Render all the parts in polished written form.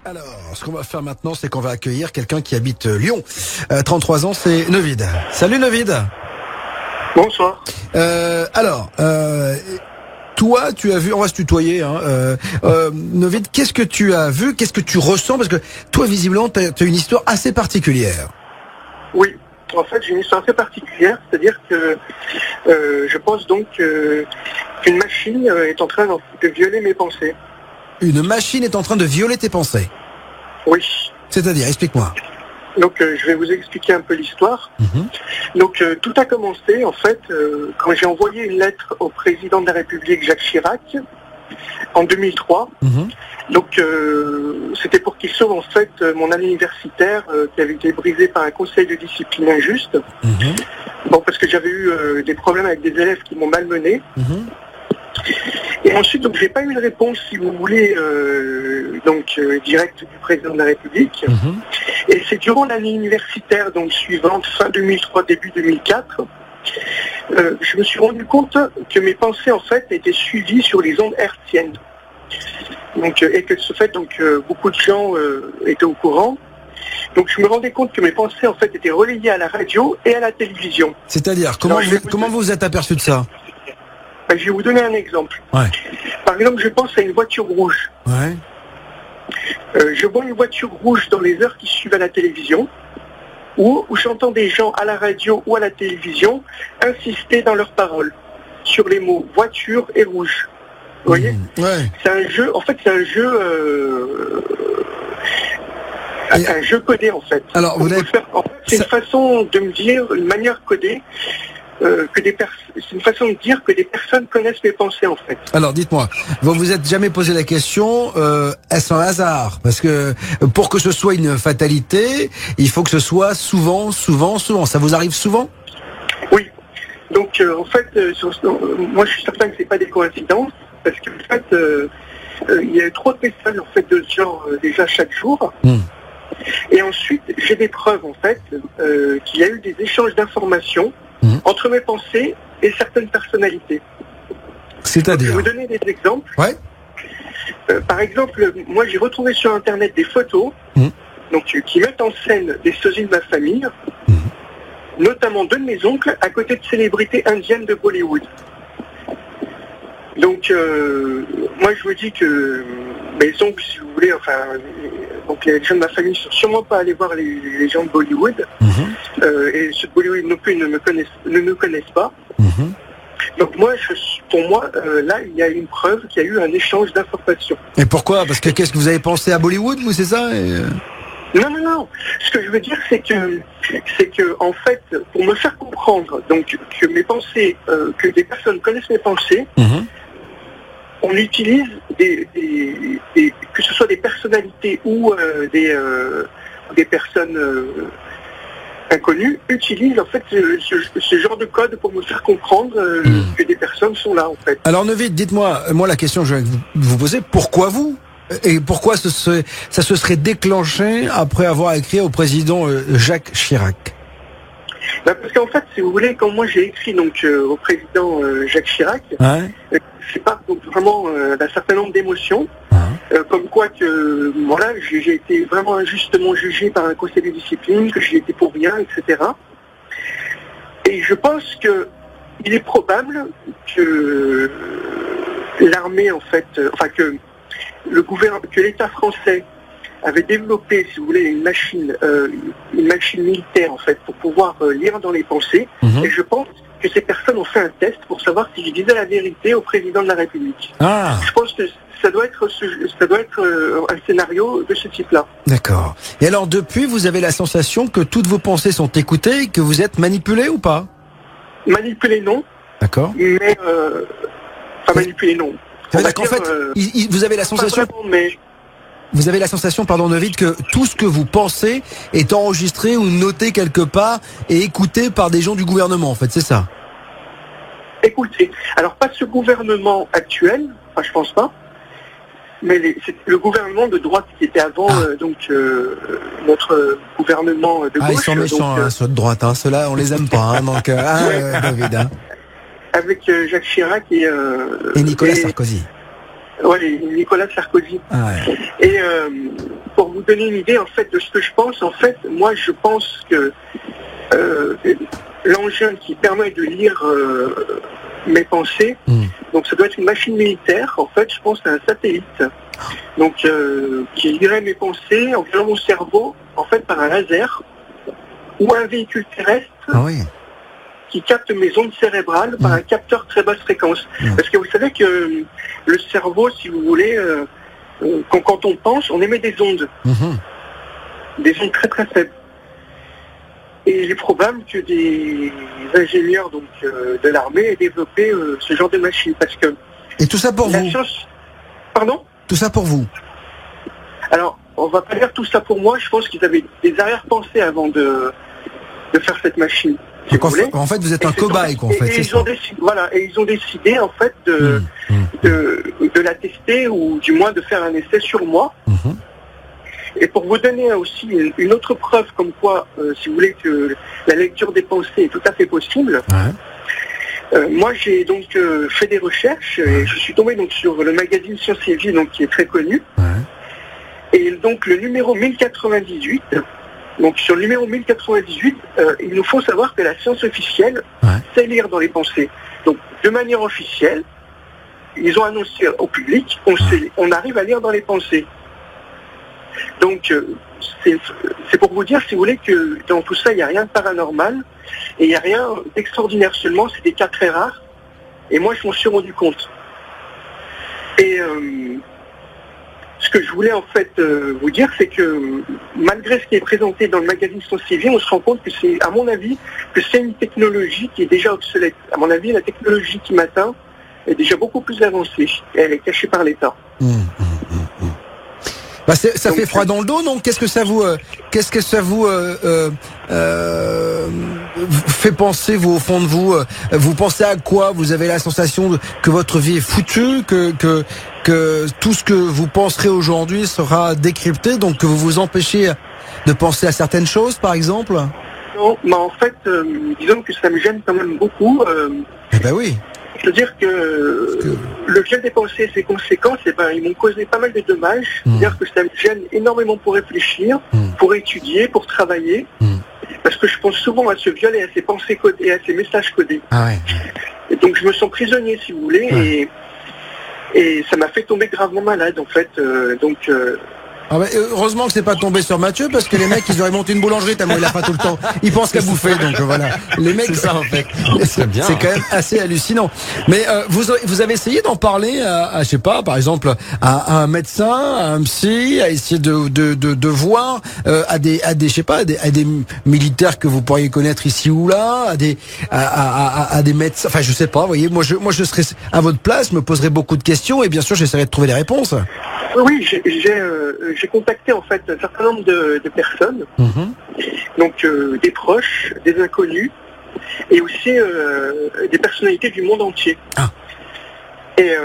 Alors, ce qu'on va faire maintenant, c'est qu'on va accueillir quelqu'un qui habite Lyon. 33 ans, c'est Nevid. Salut Nevid. Bonsoir. Toi, tu as vu, on va se tutoyer, Nevid, qu'est-ce que tu as vu, qu'est-ce que tu ressens? Parce que toi, visiblement, tu as une histoire assez particulière. Oui, en fait, j'ai une histoire assez particulière, c'est-à-dire que je pense donc qu'une machine est en train de violer mes pensées. Une machine est en train de violer tes pensées? Oui. C'est-à-dire, explique-moi. Donc, je vais vous expliquer un peu l'histoire. Donc, tout a commencé, en fait, quand j'ai envoyé une lettre au président de la République, Jacques Chirac, en 2003. Donc, c'était pour qu'il sauve, en fait, mon année universitaire qui avait été brisée par un conseil de discipline injuste. Bon, parce que j'avais eu des problèmes avec des élèves qui m'ont malmené. Et ensuite, donc, j'ai pas eu une réponse, si vous voulez, directe du président de la République. Et c'est durant l'année universitaire, donc suivante, fin 2003, début 2004, je me suis rendu compte que mes pensées, en fait, étaient suivies sur les ondes hertziennes. Donc, et que ce fait, donc, beaucoup de gens étaient au courant. Donc, je me rendais compte que mes pensées, en fait, étaient relayées à la radio et à la télévision. C'est-à-dire, comment vous êtes aperçu de ça? Je vais vous donner un exemple. Ouais. Par exemple, je pense à une voiture rouge. Ouais. Je vois une voiture rouge dans les heures qui suivent à la télévision, où j'entends des gens à la radio ou à la télévision insister dans leurs paroles sur les mots voiture et rouge. Vous voyez? Ouais. C'est un jeu, en fait, c'est un jeu... un jeu codé, en fait. Alors, c'est une façon de me dire, une manière codée, c'est une façon de dire que des personnes connaissent mes pensées, en fait. Alors, dites-moi, vous vous êtes jamais posé la question, est-ce un hasard? Parce que pour que ce soit une fatalité, il faut que ce soit souvent. Ça vous arrive souvent? Oui. Donc, en fait, moi, je suis certain que c'est pas des coïncidences, parce qu'en fait, il y a eu 3 messages, en fait, de ce genre, déjà chaque jour. Et ensuite, j'ai des preuves, en fait, qu'il y a eu des échanges d'informations entre mes pensées et certaines personnalités. C'est-à-dire? Je vais vous donner des exemples. Ouais. Par exemple, moi j'ai retrouvé sur Internet des photos qui mettent en scène des sosies de ma famille, notamment 2 de mes oncles, à côté de célébrités indiennes de Bollywood. Donc, moi je me dis que mes oncles, si vous voulez, donc les gens de ma famille ne sont sûrement pas allés voir les gens de Bollywood, et ceux de Bollywood non plus ne me connaissent pas. Donc moi, pour moi, là, il y a une preuve qu'il y a eu un échange d'informations. Et pourquoi? Parce que qu'est-ce que vous avez pensé à Bollywood, vous, c'est ça? Non. Ce que je veux dire, c'est que, en fait, pour me faire comprendre, donc, que mes pensées, que des personnes connaissent mes pensées, on utilise que ce soit des personnalités ou des personnes inconnues, utilisent en fait ce genre de code pour me faire comprendre que des personnes sont là, en fait. Alors Nevid, dites-moi, moi la question que je vais vous poser, pourquoi vous? Et pourquoi ça se serait déclenché après avoir écrit au président Jacques Chirac? Parce qu'en fait, si vous voulez, quand moi j'ai écrit donc au président Jacques Chirac, c'est pas donc vraiment d'un certain nombre d'émotions, comme quoi que voilà, j'ai été vraiment injustement jugé par un conseil de discipline, que j'ai été pour rien, etc. Et je pense que il est probable que l'armée, en fait, que l'État français avait développé, si vous voulez, une machine militaire, en fait, pour pouvoir lire dans les pensées. Et je pense que ces personnes ont fait un test pour savoir si je disais la vérité au président de la République. Je pense que ça doit être un scénario de ce type-là. D'accord. Et alors, depuis, vous avez la sensation que toutes vos pensées sont écoutées et que vous êtes manipulé ou pas? Manipulé, non. D'accord. Mais, manipulé, non. C'est-à-dire qu'en fait, vous avez la sensation... Vous avez la sensation, pardon, Nevid, que tout ce que vous pensez est enregistré ou noté quelque part et écouté par des gens du gouvernement, en fait, c'est ça? Écoutez, alors pas ce gouvernement actuel, je pense pas, mais c'est le gouvernement de droite qui était avant notre gouvernement de gauche. Ils sont méchants, ceux de droite, ceux-là, on les aime pas, David. Avec Jacques Chirac et Nicolas Sarkozy. Ouais, Nicolas Sarkozy. Et vous donner une idée en fait de ce que je pense, en fait, moi je pense que l'engin qui permet de lire mes pensées, donc ça doit être une machine militaire, en fait, je pense à un satellite, donc qui lirait mes pensées en créant mon cerveau, en fait, par un laser, ou un véhicule terrestre qui capte mes ondes cérébrales par un capteur très basse fréquence. Parce que vous savez que le cerveau, si vous voulez, quand on pense, on émet des ondes. Des ondes très très faibles. Et il est probable que des ingénieurs donc, de l'armée aient développé ce genre de machine. Parce que et tout ça pour vous Pardon ? Tout ça pour vous. Alors, on va pas dire tout ça pour moi. Je pense qu'ils avaient des arrière-pensées avant de faire cette machine. Si Donc en fait, vous êtes un cobaye, quoi, en fait. Et ils ont décidé, en fait, de la tester, ou du moins de faire un essai sur moi. Et pour vous donner aussi une autre preuve comme quoi, si vous voulez, que la lecture des pensées est tout à fait possible, moi j'ai donc fait des recherches et je suis tombé donc sur le magazine Science et Vie, donc qui est très connu. Et donc le numéro 1098, donc sur le numéro 1098, il nous faut savoir que la science officielle sait lire dans les pensées. Donc de manière officielle, ils ont annoncé au public qu'on arrive à lire dans les pensées. Donc, c'est pour vous dire, si vous voulez, que dans tout ça, il n'y a rien de paranormal et il n'y a rien d'extraordinaire seulement, c'est des cas très rares. Et moi, je m'en suis rendu compte. Et ce que je voulais en fait vous dire, c'est que malgré ce qui est présenté dans le magazine Science et Vie, on se rend compte que c'est, à mon avis, que c'est une technologie qui est déjà obsolète. À mon avis, la technologie qui m'atteint est déjà beaucoup plus avancée. Et elle est cachée par l'État. Bah ça donc, fait froid dans le dos, non? Qu'est-ce que ça vous fait penser, vous, au fond de vous? Vous pensez à quoi? Vous avez la sensation que votre vie est foutue, que tout ce que vous penserez aujourd'hui sera décrypté, donc que vous vous empêchez de penser à certaines choses, par exemple? Non, mais en fait, disons que ça me gêne quand même beaucoup. Eh ben oui. Je veux dire que le gel des pensées et ses conséquences, ils m'ont causé pas mal de dommages. C'est-à-dire que ça me gêne énormément pour réfléchir, pour étudier, pour travailler. Parce que je pense souvent à ce viol et à ces pensées codées, et à ces messages codés. Et donc je me sens prisonnier, si vous voulez, et ça m'a fait tomber gravement malade, en fait. Heureusement que c'est pas tombé sur Mathieu, parce que les mecs ils auraient monté une boulangerie tellement il a pas tout le temps. Ils pensent qu'à bouffer, donc voilà. Les mecs, c'est ça en fait. C'est quand même assez hallucinant. Mais vous avez essayé d'en parler à je sais pas, par exemple à un médecin, à un psy, à essayer de voir à des je sais pas, à des militaires que vous pourriez connaître ici ou là, à des médecins. Enfin je sais pas. Vous voyez, moi je serais à votre place, je me poserais beaucoup de questions et bien sûr j'essaierais de trouver des réponses. Oui, j'ai contacté en fait un certain nombre de personnes, donc des proches, des inconnus, et aussi des personnalités du monde entier. Et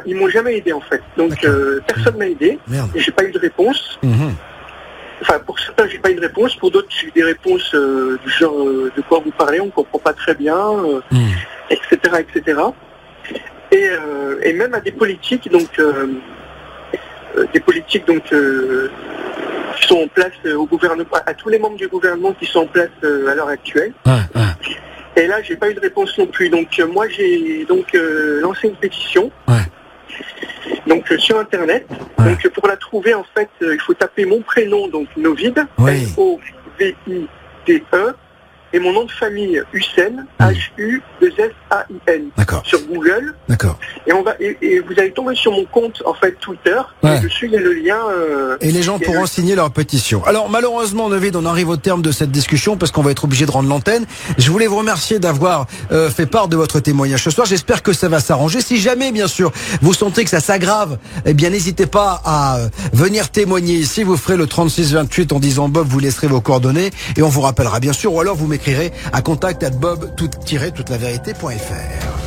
ils m'ont jamais aidé en fait. Donc personne m'a aidé. Et j'ai pas eu de réponse. Enfin, pour certains, j'ai pas eu de réponse. Pour d'autres, j'ai eu des réponses du genre de quoi vous parlez, on comprend pas très bien, etc., etc. Et même à des politiques, donc qui sont en place au gouvernement, à tous les membres du gouvernement qui sont en place à l'heure actuelle. Et là, j'ai pas eu de réponse non plus. Donc moi, j'ai donc lancé une pétition. Donc sur internet. Donc pour la trouver, en fait, il faut taper mon prénom, donc Novide, Novide. Et mon nom de famille, Hussein, H-U-2-S-A-I-N, sur Google. Et vous allez tomber sur mon compte, en fait, Twitter. Et dessus, il y a le lien. Et les gens pourront signer leur pétition. Alors, malheureusement, Novide, on arrive au terme de cette discussion parce qu'on va être obligé de rendre l'antenne. Je voulais vous remercier d'avoir fait part de votre témoignage ce soir. J'espère que ça va s'arranger. Si jamais, bien sûr, vous sentez que ça s'aggrave, eh bien, n'hésitez pas à venir témoigner ici. Vous ferez le 3628 en disant Bob, vous laisserez vos coordonnées et on vous rappellera, bien sûr, ou alors vous m'écrirez à contact@bob-toute-la-vérité.fr.